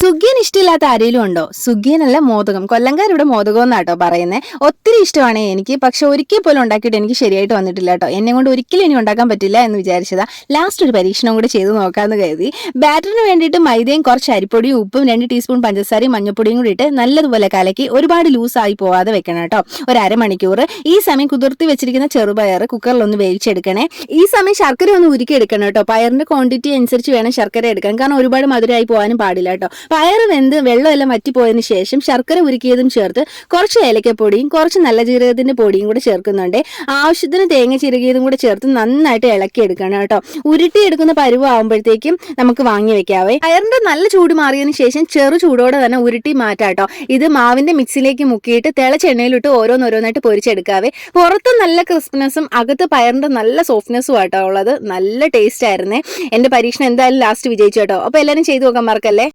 സുഗിയൻ ഇഷ്ടമില്ലാത്ത ആരെങ്കിലും ഉണ്ടോ? സുഗിയനല്ല, മോദകം. കൊല്ലംകാരിവിടെ മോദകം എന്നാട്ടോ പറയുന്നത്. ഒത്തിരി ഇഷ്ടമാണ് എനിക്ക്, പക്ഷെ ഒരിക്കൽ പോലും ഉണ്ടാക്കിയിട്ട് എനിക്ക് ശരിയായിട്ട് വന്നിട്ടില്ല കേട്ടോ. എന്നെ കൊണ്ട് ഒരിക്കലും ഇനി ഉണ്ടാക്കാൻ പറ്റില്ല എന്ന് വിചാരിച്ചതാ. ലാസ്റ്റ് ഒരു പരീക്ഷണം കൂടി ചെയ്ത് നോക്കാമെന്ന് കരുതി. ബാറ്ററിന് വേണ്ടിയിട്ട് മൈദയും കുറച്ച് അരിപ്പൊടിയും ഉപ്പും 2 ടീസ്പൂൺ പഞ്ചസാരയും മഞ്ഞപ്പൊടിയും കൂടി ഇട്ട് നല്ലതുപോലെ കലക്കി ഒരുപാട് ലൂസായി പോവാതെ വെക്കണം കേട്ടോ. ഒരു അരമണിക്കൂർ. ഈ സമയം കുതിർത്തി വെച്ചിരിക്കുന്ന ചെറുപയർ കുക്കറിലൊന്ന് വേവിച്ചെടുക്കണേ. ഈ സമയം ശർക്കര ഒന്ന് ഉരുക്കിയെടുക്കണം കേട്ടോ. പയറിന്റെ ക്വാണ്ടിറ്റി അനുസരിച്ച് വേണം ശർക്കര എടുക്കാൻ, കാരണം ഒരുപാട് മധുരമായി പോകാനും പാടില്ല കേട്ടോ. പയറ് വെന്ത് വെള്ളമെല്ലാം വറ്റിപ്പോയതിനു ശേഷം ശർക്കര ഉരുക്കിയതും ചേർത്ത് കുറച്ച് ഏലക്കപ്പൊടിയും കുറച്ച് നല്ല ജീരകത്തിന്റെ പൊടിയും കൂടെ ചേർക്കുന്നുണ്ട്. ആവശ്യത്തിന് തേങ്ങ ചിരകിയതും കൂടെ ചേർത്ത് നന്നായിട്ട് ഇളക്കി എടുക്കണം കേട്ടോ. ഉരുട്ടിയെടുക്കുന്ന പരുവം ആകുമ്പോഴത്തേക്കും നമുക്ക് വാങ്ങി വെക്കാവേ. പയറിന്റെ നല്ല ചൂട് മാറിയതിനു ശേഷം ചെറു ചൂടോടെ തന്നെ ഉരുട്ടി മാറ്റാട്ടോ. ഇത് മാവിന്റെ മിക്സിലേക്ക് മുക്കിയിട്ട് തിളച്ച എണ്ണയിലിട്ട് ഓരോന്നോരോന്നായിട്ട് പൊരിച്ചെടുക്കാവേ. പുറത്ത് നല്ല ക്രിസ്പിനെസ്സും അകത്ത് പയറിന്റെ നല്ല സോഫ്റ്റ്നെസ്സും ആട്ടോ ഉള്ളത്. നല്ല ടേസ്റ്റ് ആയിരുന്നേ. എന്റെ പരീക്ഷണം എന്തായാലും ലാസ്റ്റ് വിജയിച്ചു കേട്ടോ. അപ്പൊ എല്ലാവരും ചെയ്തു നോക്കാൻ മറക്കല്ലേ.